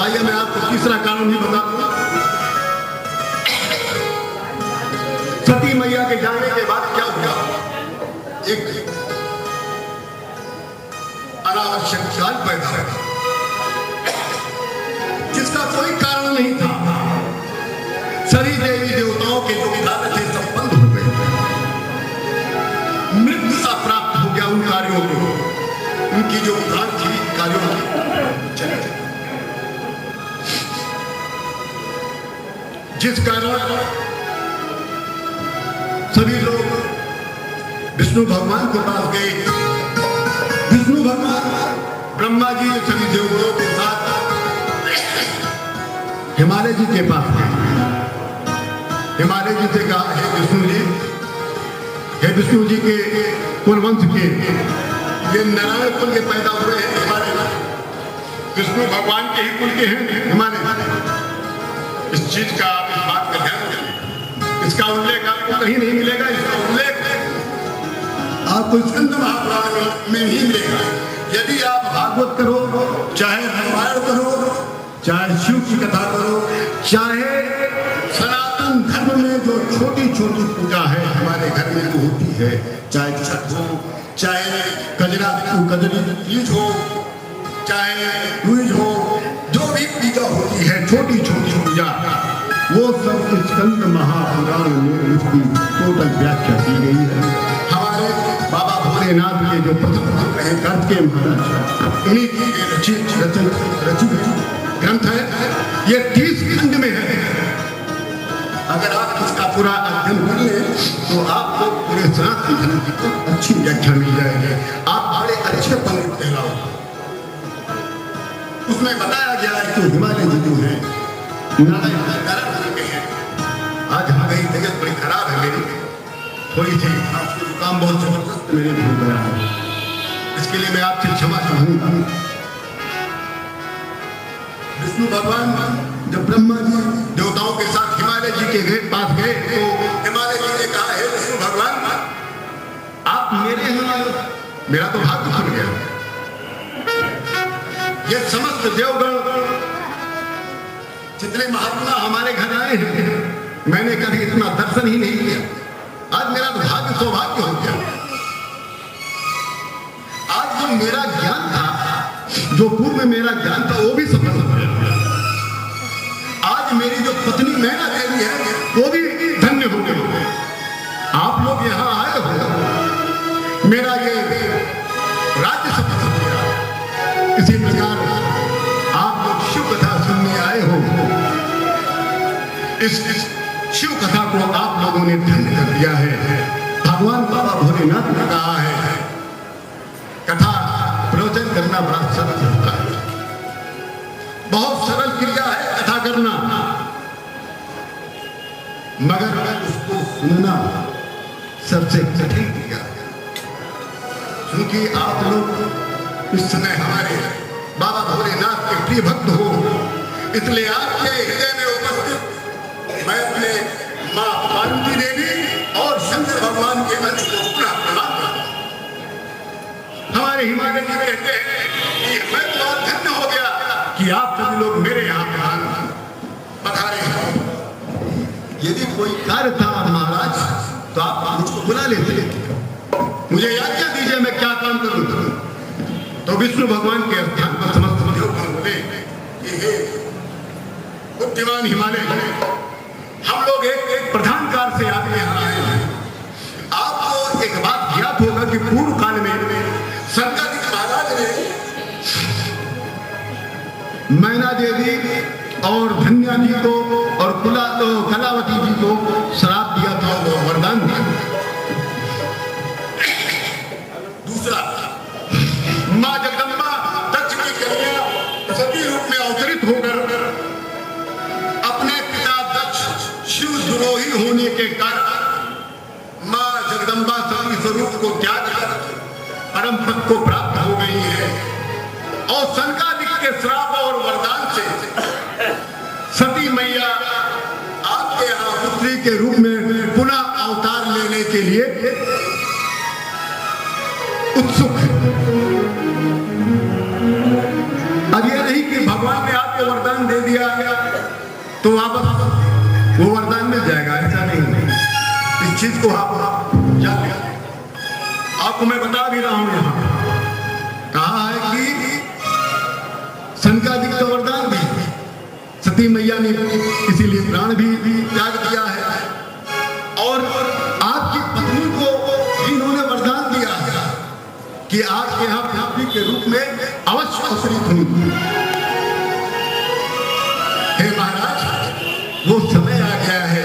आइए मैं आपको तीसरा कारण भी बता दूंगा। सती मैया के जाने के बाद क्या हुआ, एक अनावश्यक काल पैदा हुआ जिसका कोई कारण नहीं था। सभी देवी देवताओं के जो कार्य थे सब बंद हो गए, मृत्युता प्राप्त हो गया उन कार्यों को, उनकी जो प्राण थी कार्यों में चले गए, जिस कारण सभी लोग विष्णु भगवान के पास गए। विष्णु भगवान ब्रह्मा जी सभी देवताओं के साथ हिमालय जी के पास गए। हिमालय जी से कहा, हे विष्णु जी, हे विष्णु जी के कुलवंश के ये नारायण कुल के पैदा हुए हैं हिमालय, विष्णु भगवान के ही कुल के हैं हिमालय। इस चीज का आप इस बात का ध्यान रखें, इसका उल्लेख आपको कहीं नहीं मिलेगा। इसका उल्लेख आपको स्कंद महापुराण में ही मिलेगा। यदि आप भागवत करो, चाहे रामायण करो, चाहे शिव की कथा करो, चाहे सनातन धर्म में जो छोटी छोटी पूजा है हमारे घर में जो होती है, चाहे छठ हो, चाहे कजरी तीज हो, चाहे दूज हो, जो भी पूजा होती है छोटी छोटी पूजा, वो सब स्कंद महापुराण में उसकी टोटल व्याख्या की गई है। हमारे बाबा भोलेनाथ के जो प्रथम कार्तिकेय महाराज, उन्हीं की रचित ग्रंथ है, ये 30 खंड में है। अगर आप इसका पूरा अध्ययन कर लें तो आपको पूरे सनातन धर्म की अच्छी व्याख्या मिल जाएगी। आप बड़े अच्छे पंडित कहलाओ। उसमें बताया गया है कि हिमालय जी जो है नारायण के हैं। आज हमारी तबीयत बड़ी खराब है, मेरी थोड़ी सी काम बहुत जबरदस्त मेरे हो गया है, इसके लिए मैं आपसे क्षमा चाहूंगा। विष्णु भगवान जब ब्रह्मा जी देवताओं के साथ हिमालय जी के पास गए तो हिमालय जी ने कहा, हे विष्णु भगवान, आप मेरे यहाँ, मेरा तो भाग्य खुल गया। ये समस्त देवगण जितने महात्मा हमारे घर आए हैं, मैंने कभी इतना दर्शन ही नहीं किया। आज मेरा भाग्य सौभाग्य हो गया। आज जो मेरा ज्ञान था, जो पूर्व में मेरा ज्ञान था, वो भी सफल हो गया। आज मेरी जो पत्नी मैना देवी है वो भी धन्य हो गई। आप लोग यहाँ आए हो, मेरा ये राज्य सफल हो गया। इसी प्रकार आप लोग शिव कथा सुनने आए हो, इस शिव कथा को आप लोगों ने धन्य कर दिया है। भगवान बाबा भोलेनाथ ने कहा है, कथा प्रवचन करना बड़ा सरल होता है, बहुत सरल क्रिया है कथा करना, मगर उसको सुनना सबसे कठिन क्रिया है। क्योंकि आप लोग इस समय हमारे बाबा भोलेनाथ के प्रिय भक्त हो, इसलिए आपके हृदय में उपस्थित मैं अपने माँ पार्वती देवी और शंकर भगवान के अंश को पूरा प्रणाम करता हूं। हमारे हिमालय जी कहते हैं कि मैं तो धन्य हो गया कि आप सभी लोग मेरे यहाँ पधारे हैं। यदि कोई कार्य था महाराज तो आप मुझको बुला लेते, मुझे आज्ञा दीजिए मैं क्या काम करूं। तो विष्णु भगवान के स्थान पर समस्त देवगण बोले कि हे बुद्धिमान हिमालय, हम लोग एक प्रधान कार्य से आपके यहाँ आए हैं। आपको एक बात ज्ञात होगा कि पूर्व काल में शंकराचार्य महाराज ने मैना देवी और धन्या जी को और कलावती जी को श्राप दिया था, वरदान दिया। दूसरा, माँ जगदम्बा दक्ष की कन्या सती रूप में अवतरित होकर अपने पिता दक्ष शिवद्रोही होने के कारण माँ जगदम्बा सती स्वरूप को त्याग कर परम पद को प्राप्त हो गई है। और शंकरादिक के श्राप और वरदान से सती मैया आपके यहाँ पुत्री के रूप में पुनः अवतार लेने के लिए उत्सुक है। अब यह नहीं कि भगवान ने आपके आपको वरदान दे दिया तो वापस वो वरदान मिल जाएगा, ऐसा नहीं। इस चीज को आप जान लिया। आपको मैं बता भी रहा हूं, यहां कहा है कि संकादिक का वरदान भी सती मैया ने इसीलिए प्राण भी त्याग दिया है। और आपकी पत्नी को इन्होंने वरदान दिया कि आपके यहां भाभी के रूप में अवश्य अवतरित होंगी। हे महाराज, वो समय आ गया है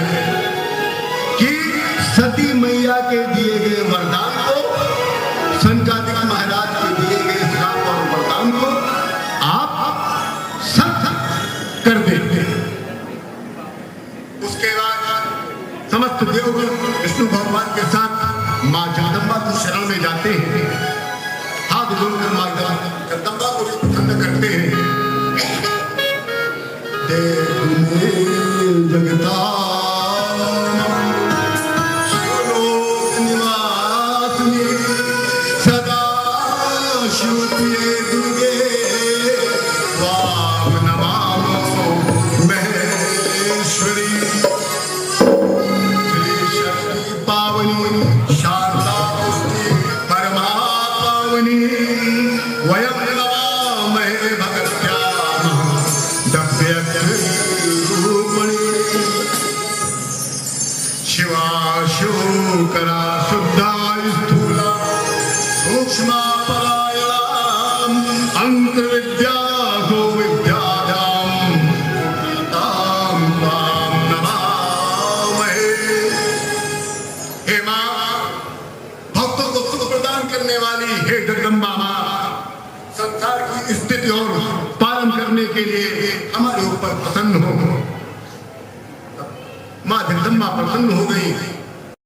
कि सती मैया के दिए गए वरदान को, संकादिक महाराज के दिए गए श्राप और वरदान को आप सत्य कर देते। उसके बाद समस्त देवगण विष्णु भगवान के साथ मां जगदम्बा की शरण में जाते हैं, हाथ जोड़कर मां जगदम्बा को प्रसन्न करते हैं। जगता सदा शुक्रिये दुर्गे वाम नमामो महेश्वरी श्री शक्ति पावनी शारदा पुष्टि परमा पावनी वयम नमामहे भगवत्याः दव्यरूपिणी शिवा शोकरा शुद्धा स्थूला सूक्ष्मा परायणाम अंतर्विद्या गो विद्यायाम ताम ताम नमामहे। हे मां, भक्तों को सुख प्रदान करने वाली हे जगदम्बा मां, संसार की स्थिति और पालन करने के लिए हमारे ऊपर प्रसन्न हो। मां जगदम्बा प्रसन्न हो गई।